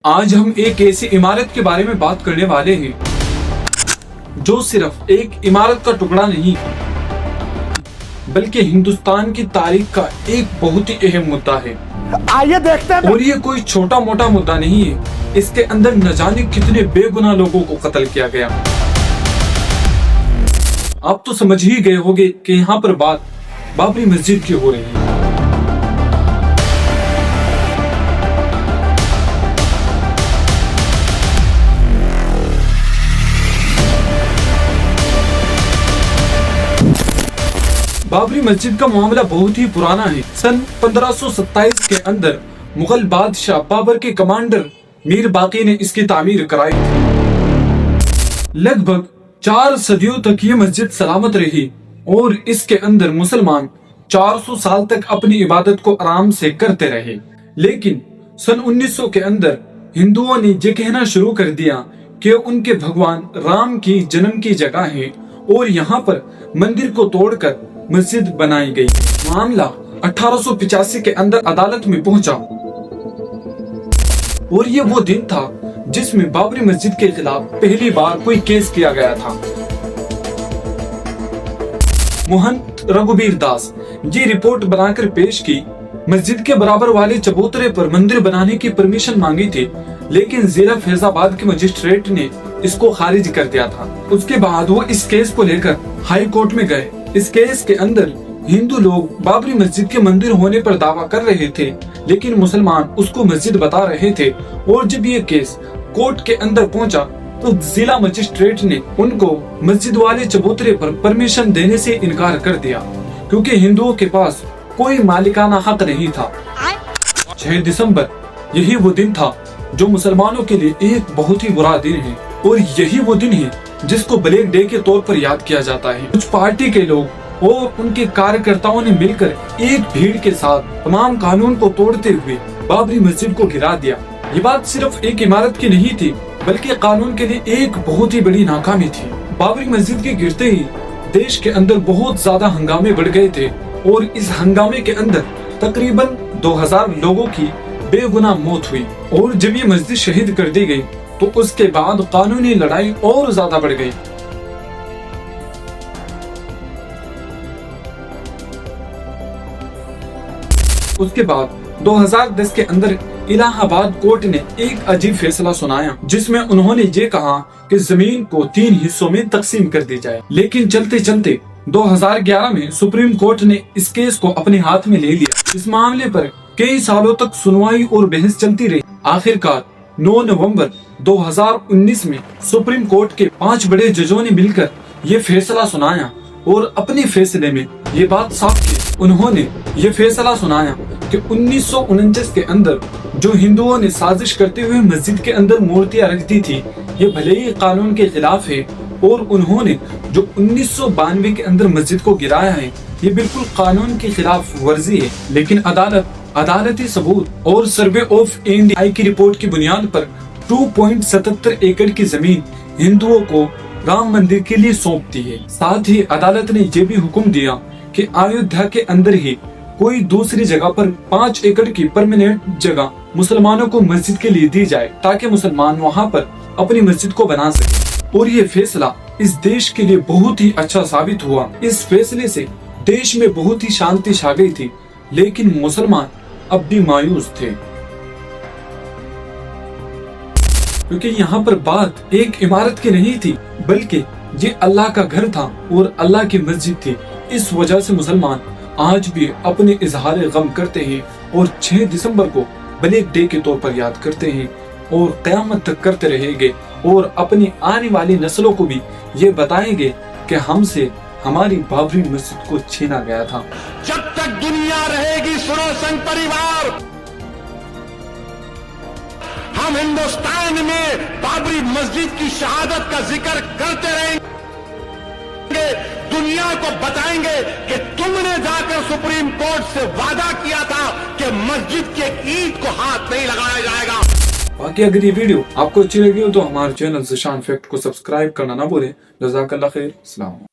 آج ہم ایک ایسی عمارت کے بارے میں بات کرنے والے ہیں جو صرف ایک عمارت کا ٹکڑا نہیں بلکہ ہندوستان کی تاریخ کا ایک بہت ہی اہم مدعا ہے۔ آئیے دیکھتے ہیں۔ اور یہ کوئی چھوٹا موٹا مدعا نہیں ہے، اس کے اندر نہ جانے کتنے بے گناہ لوگوں کو قتل کیا گیا۔ آپ تو سمجھ ہی گئے ہوگے کہ یہاں پر بات بابری مسجد کی ہو رہی ہے۔ بابری مسجد کا معاملہ بہت ہی پرانا ہے۔ سن 1527 کے اندر مغل بادشاہ بابر کے کمانڈر میر باقی نے اس کی تعمیر کرائی تھی۔ لگ بھگ 4 صدیوں تک یہ مسجد سلامت رہی اور اس کے اندر مسلمان 400 سال تک اپنی عبادت کو آرام سے کرتے رہے۔ لیکن سن 1900 کے اندر ہندوؤں نے یہ کہنا شروع کر دیا کہ ان کے بھگوان رام کی جنم کی جگہ ہے اور یہاں پر مندر کو توڑ کر مسجد بنائی گئی۔ معاملہ 1885 کے اندر عدالت میں پہنچا اور یہ وہ دن تھا جس میں بابری مسجد کے خلاف پہلی بار کوئی کیس کیا گیا تھا۔ مہنت رگھوبیر داس یہ رپورٹ بنا کر پیش کی۔ مسجد کے برابر والے چبوترے پر مندر بنانے کی پرمیشن مانگی تھی، لیکن ضلع فیض آباد کے مجسٹریٹ نے اس کو خارج کر دیا تھا۔ اس کے بعد وہ اس کیس کو لے کر ہائی کورٹ میں گئے۔ اس کیس کے اندر ہندو لوگ بابری مسجد کے مندر ہونے پر دعویٰ کر رہے تھے، لیکن مسلمان اس کو مسجد بتا رہے تھے۔ اور جب یہ کیس کورٹ کے اندر پہنچا تو ضلع مجسٹریٹ نے ان کو مسجد والے چبوترے پر پرمیشن دینے سے انکار کر دیا، کیونکہ ہندوؤں کے پاس کوئی مالکانہ حق نہیں تھا۔ 6 دسمبر یہی وہ دن تھا جو مسلمانوں کے لیے ایک بہت ہی برا دن ہے، اور یہی وہ دن ہے جس کو بلیک ڈے کے طور پر یاد کیا جاتا ہے۔ کچھ پارٹی کے لوگ اور ان کے کارکرتاؤں نے مل کر ایک بھیڑ کے ساتھ تمام قانون کو توڑتے ہوئے بابری مسجد کو گرا دیا۔ یہ بات صرف ایک عمارت کی نہیں تھی، بلکہ قانون کے لیے ایک بہت ہی بڑی ناکامی تھی۔ بابری مسجد کے گرتے ہی دیش کے اندر بہت زیادہ ہنگامے بڑھ گئے تھے، اور اس ہنگامے کے اندر تقریباً 2000 لوگوں کی بے گناہ موت ہوئی۔ اور جب یہ مسجد شہید کر دی گئی تو اس کے بعد قانونی لڑائی اور زیادہ بڑھ گئی۔ اس کے بعد 2010 کے اندر الہ آباد کورٹ نے ایک عجیب فیصلہ سنایا، جس میں انہوں نے یہ کہا کہ زمین کو 3 حصوں میں تقسیم کر دی جائے۔ لیکن چلتے چلتے 2011 میں سپریم کورٹ نے اس کیس کو اپنے ہاتھ میں لے لیا۔ اس معاملے پر کئی سالوں تک سنوائی اور بحث چلتی رہی۔ آخر کار 9 نومبر 2019 میں سپریم کورٹ کے 5 بڑے ججوں نے مل کر یہ فیصلہ سنایا اور اپنے فیصلے میں یہ بات صاف کی۔ انہوں نے یہ فیصلہ سنایا کہ 1949 کے اندر جو ہندوؤں نے سازش کرتے ہوئے مسجد کے اندر مورتیاں رکھ دی تھی، یہ بھلے ہی قانون کے خلاف ہے، اور انہوں نے جو 1992 کے اندر مسجد کو گرایا ہے، یہ بالکل قانون کی خلاف ورزی ہے۔ لیکن عدالتی ثبوت اور سروے آف انڈیا کی رپورٹ کی بنیاد پر 2.77 ایکڑ کی زمین ہندوؤں کو رام مندر کے لیے سونپتی ہے۔ ساتھ ہی عدالت نے یہ بھی حکم دیا کہ ایودھیا کے اندر ہی کوئی دوسری جگہ پر 5 ایکڑ کی پرماننٹ جگہ مسلمانوں کو مسجد کے لیے دی جائے، تاکہ مسلمان وہاں پر اپنی مسجد کو بنا سکے۔ اور یہ فیصلہ اس دیش کے لیے بہت ہی اچھا ثابت ہوا۔ اس فیصلے سے دیش میں بہت ہی شانتی چھا گئی تھی، لیکن مسلمان اب بھی مایوس تھے، کیونکہ یہاں پر بات ایک عمارت کی نہیں تھی، بلکہ یہ اللہ کا گھر تھا اور اللہ کی مسجد تھی۔ اس وجہ سے مسلمان آج بھی اپنے اظہار غم کرتے ہیں اور 6 دسمبر کو بلیک ڈے کے طور پر یاد کرتے ہیں، اور قیامت تک کرتے رہیں گے، اور اپنی آنے والی نسلوں کو بھی یہ بتائیں گے کہ ہم سے ہماری بابری مسجد کو چھینا گیا تھا۔ جب تک دنیا رہے گی سنو سنگ پریوار، ہم ہندوستان میں بابری مسجد کی شہادت کا ذکر کرتے رہیں گے، دنیا کو بتائیں گے کہ تم نے جا کر سپریم کورٹ سے وعدہ کیا تھا کہ مسجد کے اینٹ کو ہاتھ نہیں لگایا جائے گا۔ باقی اگر یہ ویڈیو آپ کو اچھی لگی ہو تو ہمارے چینل ذیشان فیکٹ کو سبسکرائب کرنا نہ بھولیں۔ جزاک اللہ خیر، السلام۔